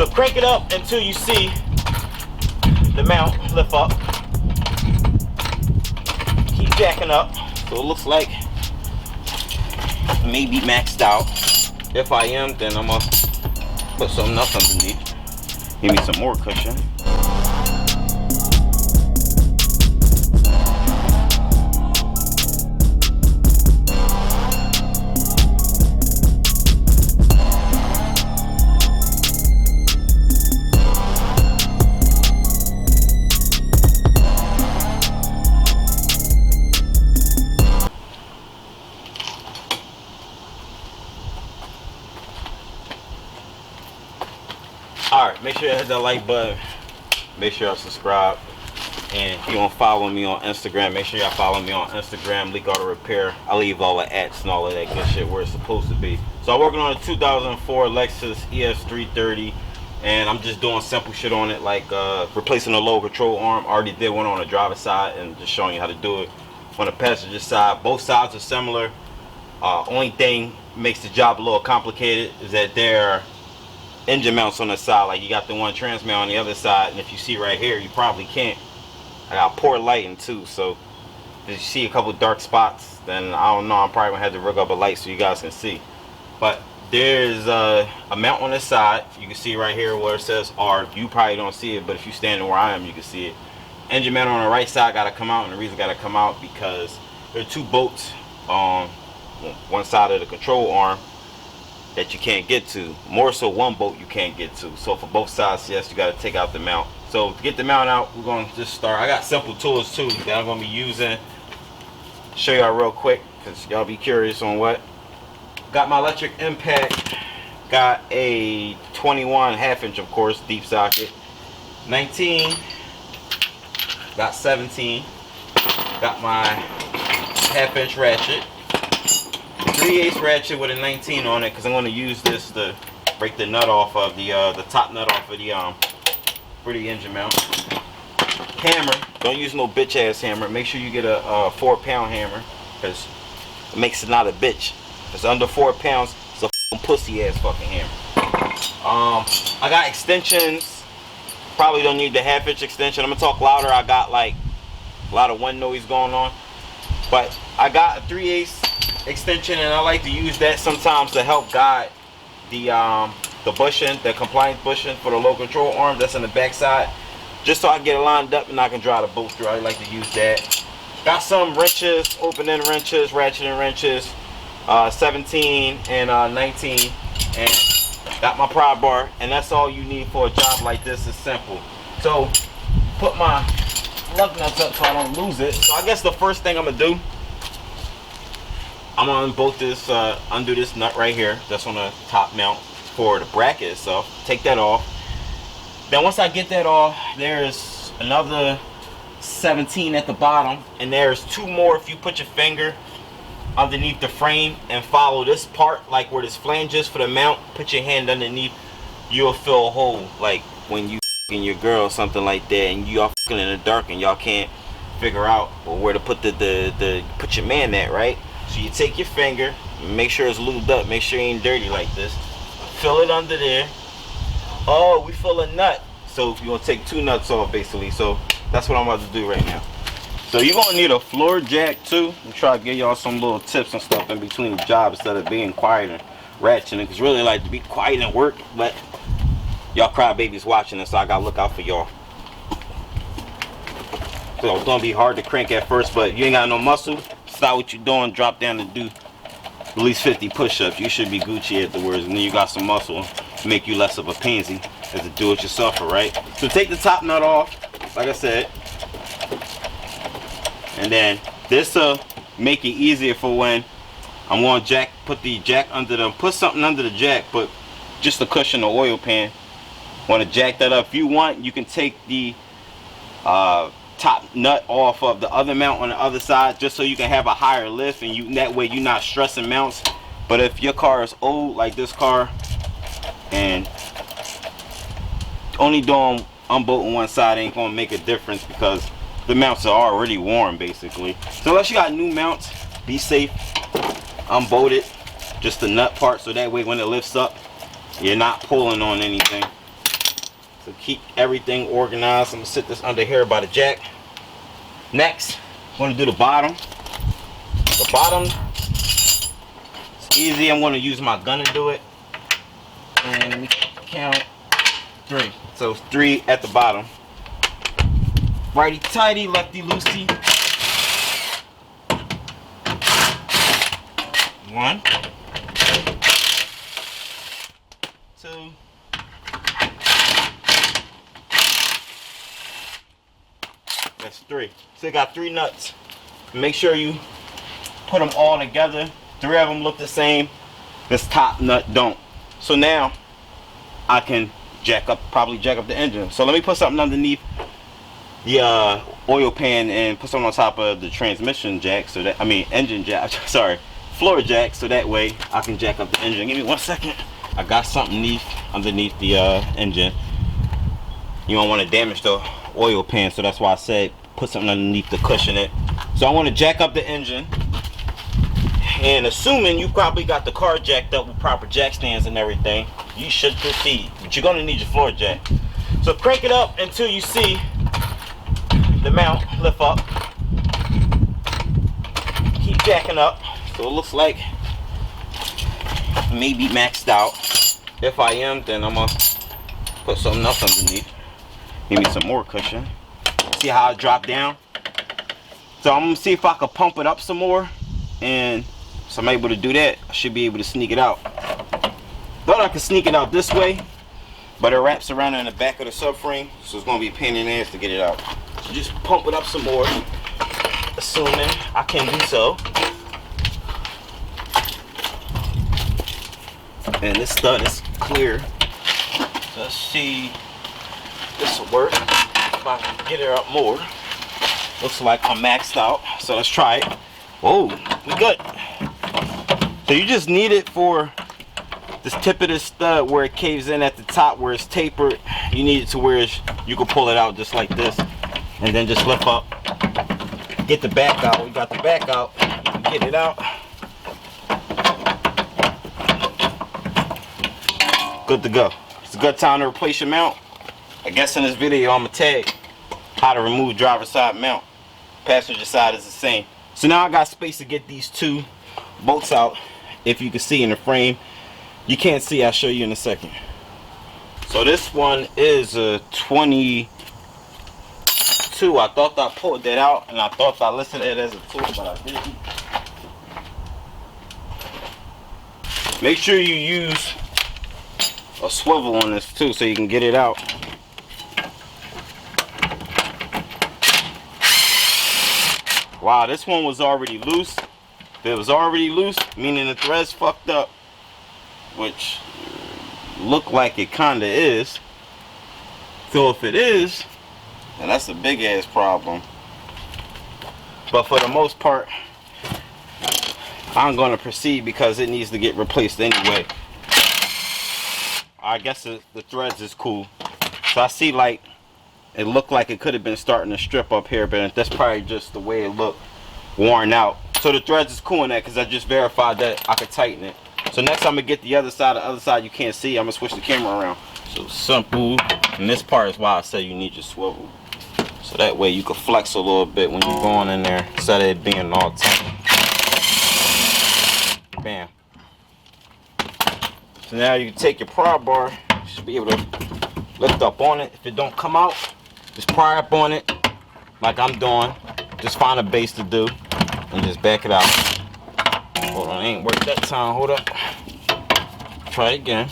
So crank it up until you see the mount lift up. Keep jacking up. So it looks like maybe maxed out. If I am, then I'm gonna put something else underneath. Give me some more cushion. Alright, make sure you hit that like button. Make sure y'all subscribe. And if you don't follow me on Instagram, make sure y'all follow me on Instagram, Leekautorepair. I leave all the ads and all of that good shit where it's supposed to be. So I'm working on a 2004 Lexus ES330. And I'm just doing simple shit on it, like replacing the lower control arm. I already did one on the driver's side and just showing you how to do it on the passenger side. Both sides are similar. Only thing makes the job a little complicated is that there are engine mounts on the side. Like you got the one trans mount on the other side, and if you see right here, you probably can't. I got poor lighting too, so if you see a couple dark spots, then I don't know, I'm probably gonna have to rig up a light so you guys can see. But there's a mount on the side. You can see right here where it says R. You probably don't see it, but if you stand where I am, you can see it. Engine mount on the right side got to come out, and the reason got to come out because there are two bolts on one side of the control arm that you can't get to. More so one bolt you can't get to. So for both sides, yes, you got to take out the mount. So to get the mount out, we're going to just start. I got simple tools too that I'm going to be using. Show y'all real quick because y'all be curious on what. Got my electric impact. Got a 21 1/2 inch, of course, deep socket. 19. Got 17. Got my 1/2 inch ratchet. 3/8 ratchet with a 19 on it because I'm going to use this to break the nut off of the top nut off of the for the engine mount. Hammer, don't use no bitch ass hammer. Make sure you get a 4-pound hammer because it makes it not a bitch. If it's under 4 pounds, it's a pussy ass fucking hammer. I got extensions. Probably don't need the 1/2 inch extension. I'm gonna talk louder. I got like a lot of wind noise going on, but I got a 3/8 extension, and I like to use that sometimes to help guide the bushing, the compliance bushing for the low control arm that's on the back side, just so I can get it lined up and I can drive the bolt through. I like to use that. Got some wrenches, opening wrenches, ratcheting wrenches, 17 and 19, and got my pry bar, and that's all you need for a job like this. Is simple. So put my lug nuts up so I don't lose it. So I guess the first thing I'm gonna do, I'm gonna unbolt this, undo this nut right here that's on the top mount for the bracket itself. Take that off. Then once I get that off, there's another 17 at the bottom, and there's 2 more if you put your finger underneath the frame and follow this part, like where this flange is for the mount. Put your hand underneath, you'll feel a hole, like when you f***ing your girl or something like that, and you are f***ing in the dark and y'all can't figure out where to put put your man at, right? So you take your finger, make sure it's lubed up, make sure it ain't dirty like this. Fill it under there. Oh, we fill a nut. So you're gonna take 2 nuts off basically. So that's what I'm about to do right now. So you're gonna need a floor jack too. I'm trying to give y'all some little tips and stuff in between the jobs instead of being quiet and ratcheting. Cause really like to be quiet and work, but y'all crybabies watching this, so I gotta look out for y'all. So it's gonna be hard to crank at first, but you ain't got no muscle. Stop what you're doing, drop down and do at least 50 push-ups. You should be Gucci afterwards, and then you got some muscle to make you less of a pansy as a do-it-yourselfer, right? So take the top nut off, like I said, and then this will make it easier for when I'm going to put the jack under the, put something under the jack, but just a cushion or oil pan. Want to jack that up. If you want, you can take the top nut off of the other mount on the other side, just so you can have a higher lift, and that way you're not stressing mounts. But if your car is old like this car and only doing unbolting one side ain't gonna make a difference because the mounts are already warm basically. So unless you got new mounts, be safe, unbolt it, just the nut part, so that way when it lifts up you're not pulling on anything. So keep everything organized. I'm gonna sit this under here by the jack. Next, I'm gonna do the bottom. The bottom, it's easy. I'm gonna use my gun to do it. And let me count 3. So 3 at the bottom. Righty tighty, lefty loosey. 1, 2, 3. So you got 3 nuts. Make sure you put them all together. 3 of them look the same. This top nut don't. So now I can probably jack up the engine. So let me put something underneath the oil pan and put something on top of the transmission jack, so that engine jack. Sorry, floor jack, so that way I can jack up the engine. Give me 1 second. I got something underneath the engine. You don't want to damage the oil pan, so that's why I said put something underneath to cushion it. So I want to jack up the engine, and assuming you probably got the car jacked up with proper jack stands and everything, you should proceed. But you're gonna need your floor jack. So crank it up until you see the mount lift up. Keep jacking up. So it looks like maybe maxed out. If I am, then I'm gonna put something else underneath. Give me some more cushion. See how it dropped down? So I'm gonna see if I can pump it up some more, and so I'm able to do that. I should be able to sneak it out. Thought I could sneak it out this way, but it wraps around in the back of the subframe, so it's gonna be a pain in the ass to get it out. So just pump it up some more, assuming I can do so. And this stud is clear. So let's see if this will work. If I can get it up more. Looks like I'm maxed out. So let's try it. Whoa, we good. So you just need it for this tip of this stud where it caves in at the top where it's tapered. You need it to where you can pull it out just like this. And then just lift up. Get the back out. We got the back out. Get it out. Good to go. It's a good time to replace your mount. I guess in this video I'm gonna tag how to remove driver's side mount. Passenger side is the same. So now I got space to get these 2 bolts out. If you can see in the frame, you can't see, I'll show you in a second. So this one is a 22. I thought I pulled that out and I thought I listed it as a 2, but I didn't. Make sure you use a swivel on this too so you can get it out. Wow, this one was already loose. If it was already loose, meaning the thread's fucked up, which look like it kinda is. So if it is, then that's a big ass problem. But for the most part, I'm gonna proceed because it needs to get replaced anyway. I guess the threads is cool. So I see like it looked like it could have been starting to strip up here, but that's probably just the way it looked, worn out. So the threads is cool in that because I just verified that I could tighten it. So next I'm gonna get the other side. The other side you can't see. I'm gonna switch the camera around. So simple. And this part is why I say you need your swivel. So that way you can flex a little bit when you're going in there instead of it being all tight. Bam. So now you can take your pry bar. You should be able to lift up on it. If it don't come out, just pry up on it like I'm doing. Just find a base to do and just back it out. Hold on, it ain't worked that time. Hold up. Try it again.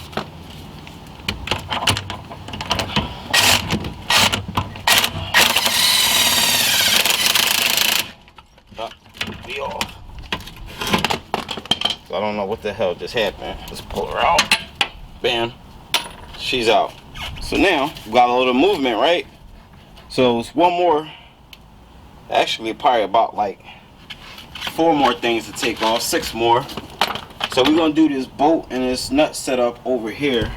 Be off. So I don't know what the hell just happened. Let's pull her out. Bam. She's out. So now we got a little movement, right? So it's one more. Actually, probably about like 4 more things to take off. 6 more. So we're gonna do this bolt and this nut setup over here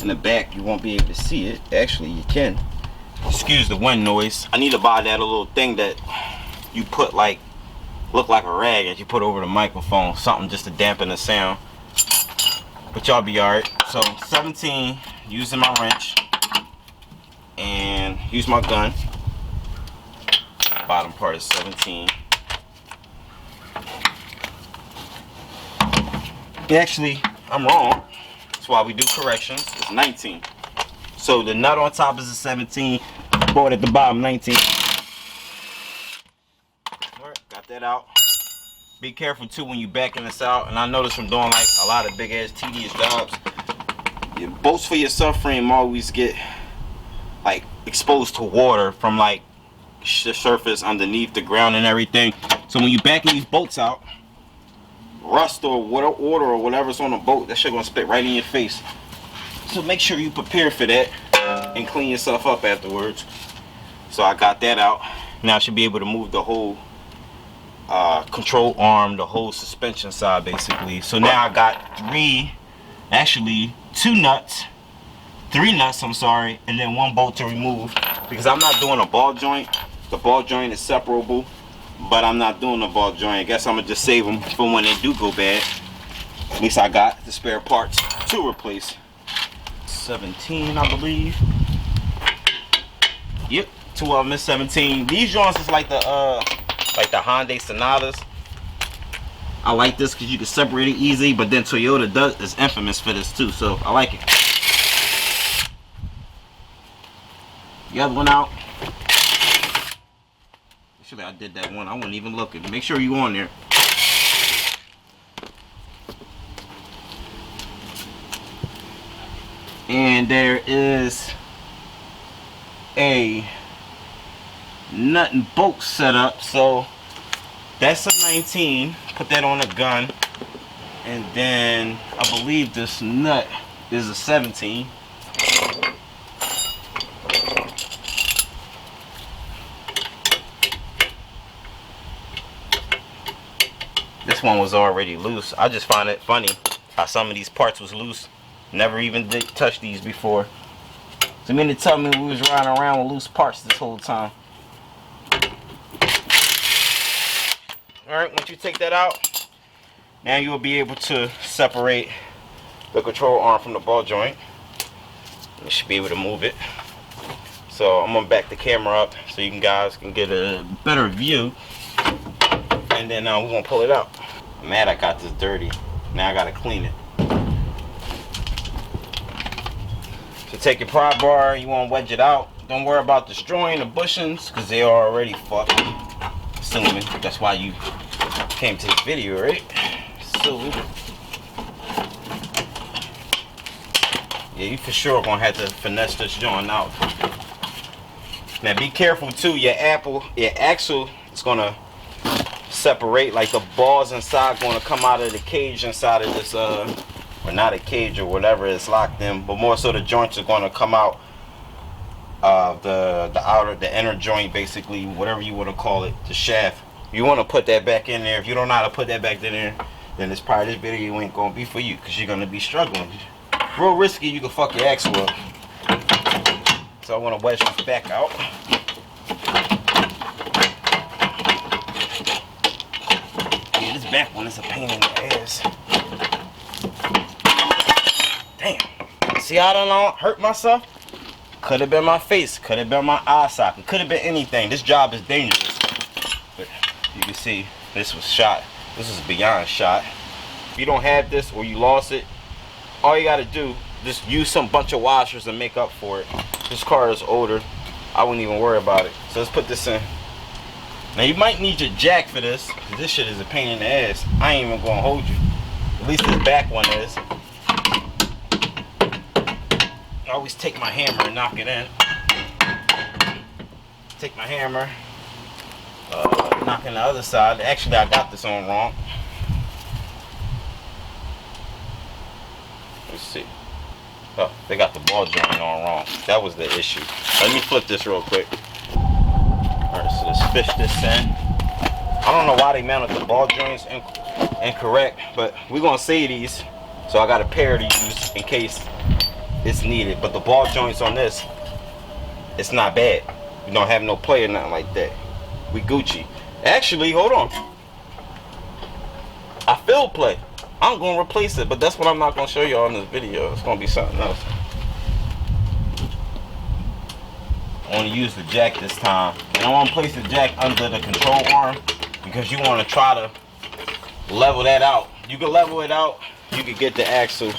in the back. You won't be able to see it. Actually, you can. Excuse the wind noise. I need to buy that little thing that you put like, look like a rag that you put over the microphone. Something just to dampen the sound. But y'all be alright. So 17, using my wrench. and use my gun. Bottom part is 17. Actually, I'm wrong. That's why we do corrections. It's 19. So the nut on top is a 17. Board at the bottom, 19. Alright, got that out. Be careful too when you backing this out. And I noticed from doing like a lot of big ass tedious jobs, your bolts for your subframe always get like exposed to water from like the surface underneath the ground and everything. So when you backing these bolts out, rust or water or whatever's on the bolt, that shit gonna spit right in your face. So make sure you prepare for that and clean yourself up afterwards. So I got that out. Now I should be able to move the whole control arm, the whole suspension side basically. So now I got three nuts, I'm sorry, and then one bolt to remove, because I'm not doing a ball joint. The ball joint is separable, but I'm not doing a ball joint. I guess I'm gonna just save them for when they do go bad. At least I got the spare parts to replace. 17, I believe. Yep, two of them is 17. These joints is like the Hyundai Sonatas. I like this because you can separate it easy, but then Toyota is infamous for this too, so I like it. The other one out. Actually, I did that one. I wasn't even looking. Make sure you on there. And there is a nut and bolt setup. So that's a 19. Put that on the gun. And then I believe this nut is a 17. This one was already loose. I just find it funny how some of these parts was loose. Never even did touch these before. So you mean to tell me we was riding around with loose parts this whole time? Alright, once you take that out, now you will be able to separate the control arm from the ball joint. You should be able to move it. So I'm gonna back the camera up so you guys can get a better view. And then we're gonna pull it out. I'm mad I got this dirty. Now I gotta clean it. So take your pry bar, you wanna wedge it out. Don't worry about destroying the bushings because they are already fucked. Assuming that's why you came to this video, right? So yeah, you for sure gonna have to finesse this joint out. Now be careful too. Your axle is gonna separate, like the balls inside going to come out of the cage inside of this or not a cage or whatever it's locked in, but more so the joints are going to come out of the inner joint, basically, whatever you want to call it, the shaft. You want to put that back in there. If you don't know how to put that back in there, then this part of this video ain't going to be for you, because you're going to be struggling. Real risky, you can fuck your axle up. So I want to wedge this back out. This back one is a pain in the ass. Damn. See how I done hurt myself? Could have been my face. Could have been my eye socket. Could have been anything. This job is dangerous. But you can see this was shot. This is beyond shot. If you don't have this or you lost it, all you got to do, just use some bunch of washers and make up for it. This car is older. I wouldn't even worry about it. So let's put this in. Now you might need your jack for this, because this shit is a pain in the ass. I ain't even gonna hold you. At least this back one is. I always take my hammer and knock it in. Take my hammer, knock in the other side. Actually, I got this on wrong. Let's see. Oh, they got the ball joint on wrong. That was the issue. Let me flip this real quick. Alright, so let's fish this in. I don't know why they mounted the ball joints incorrect, but we're gonna save these. So I got a pair to use in case it's needed. But the ball joints on this, it's not bad. We don't have no play or nothing like that. We Gucci. Actually, hold on. I feel play. I'm gonna replace it, but that's what I'm not gonna show y'all in this video. It's gonna be something else. I want to use the jack this time, and I want to place the jack under the control arm because you want to try to level that out. You can level it out. You can get the axle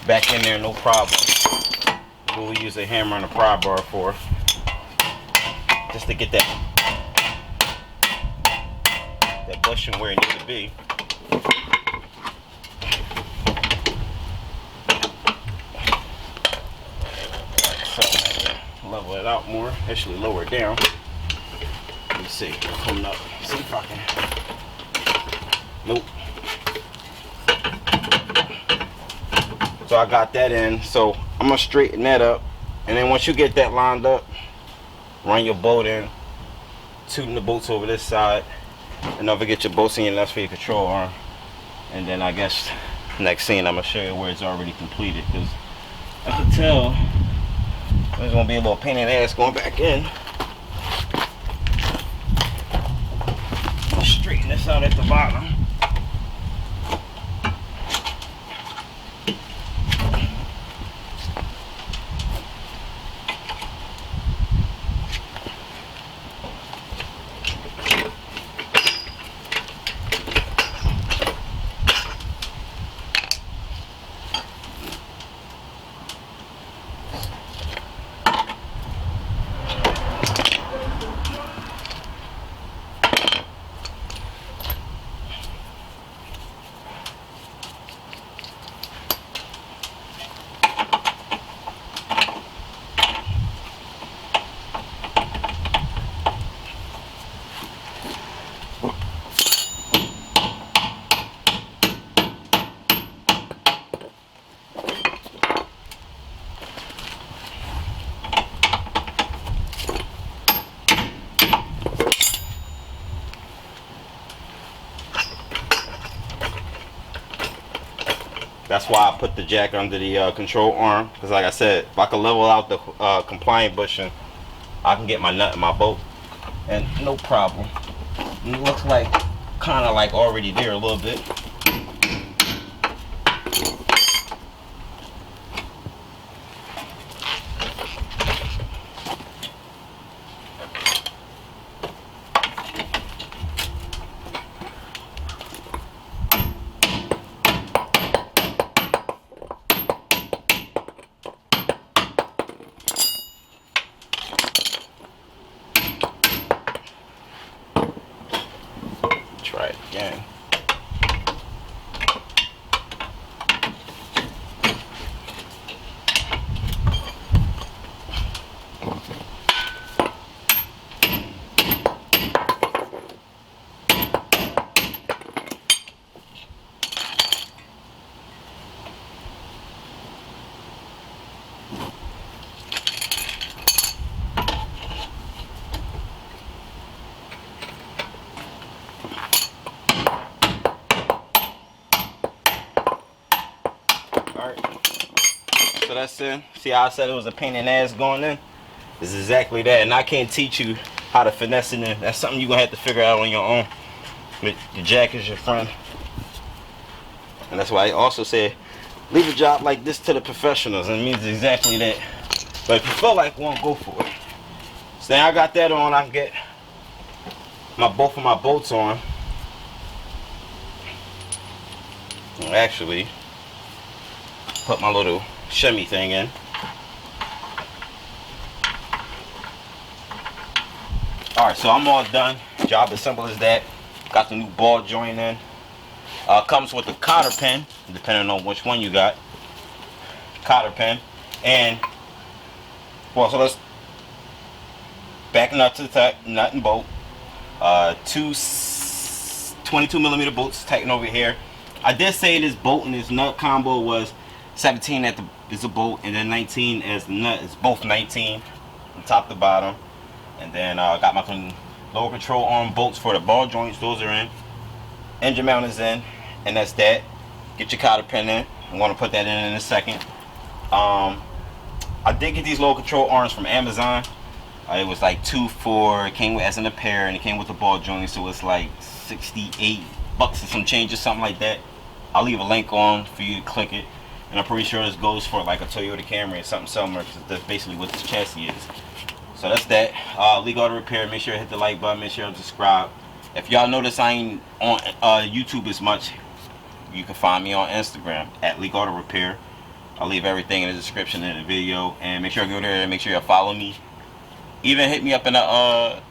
back in there, no problem. What we use a hammer and a pry bar for, just to get that bushing where it needs to be. So level it out more, actually lower it down. Let me see, coming up. See if I can. Nope. So I got that in, so I'm gonna straighten that up, and then once you get that lined up, run your bolt in, tooting the bolts over this side, and don't forget your bolts in your nuts for your control arm. And then I guess next scene I'm gonna show you where it's already completed, because I can tell there's gonna be a little pain in the ass going back in. Straighten this out at the bottom. That's why I put the jack under the control arm, because like I said, if I can level out the compliant bushing, I can get my nut in my bolt, and no problem. And it looks like kind of like already there a little bit. Try it again. So that's it. See how I said it was a pain in the ass going in? It's exactly that. And I can't teach you how to finesse it in. That's something you're going to have to figure out on your own. But the jack is your friend. And that's why I also say, leave a job like this to the professionals. And it means exactly that. But if you feel like one, go for it. So then I got that on. I can get both of my bolts on. Well, actually, put my little shimmy thing in. Alright, so I'm all done. Job as simple as that. Got the new ball joint in. Comes with a cotter pin, depending on which one you got. Cotter pin. And, well, so let's back nut to the nut and bolt. Two 22mm bolts tighten over here. I did say this bolt and this nut combo was 17 at the is a bolt, and then 19 as the nut. Is both 19 from top to bottom. And then got my lower control arm bolts for the ball joints. Those are in. Engine mount is in, and that's that. Get your cotter pin in. I'm going to put that in a second. I did get these lower control arms from Amazon. It was like $2 it came with as in a pair, and it came with the ball joint, so it's like $68 and some change or something like that. I'll leave a link on for you to click it. And I'm pretty sure this goes for like a Toyota Camry or something similar, because that's basically what this chassis is. So that's that. Leekautorepair. Make sure to hit the like button. Make sure to subscribe. If y'all notice I ain't on YouTube as much, you can find me on Instagram at Leekautorepair. I'll leave everything in the description in the video, and make sure you go there and make sure you follow me. Even hit me up in the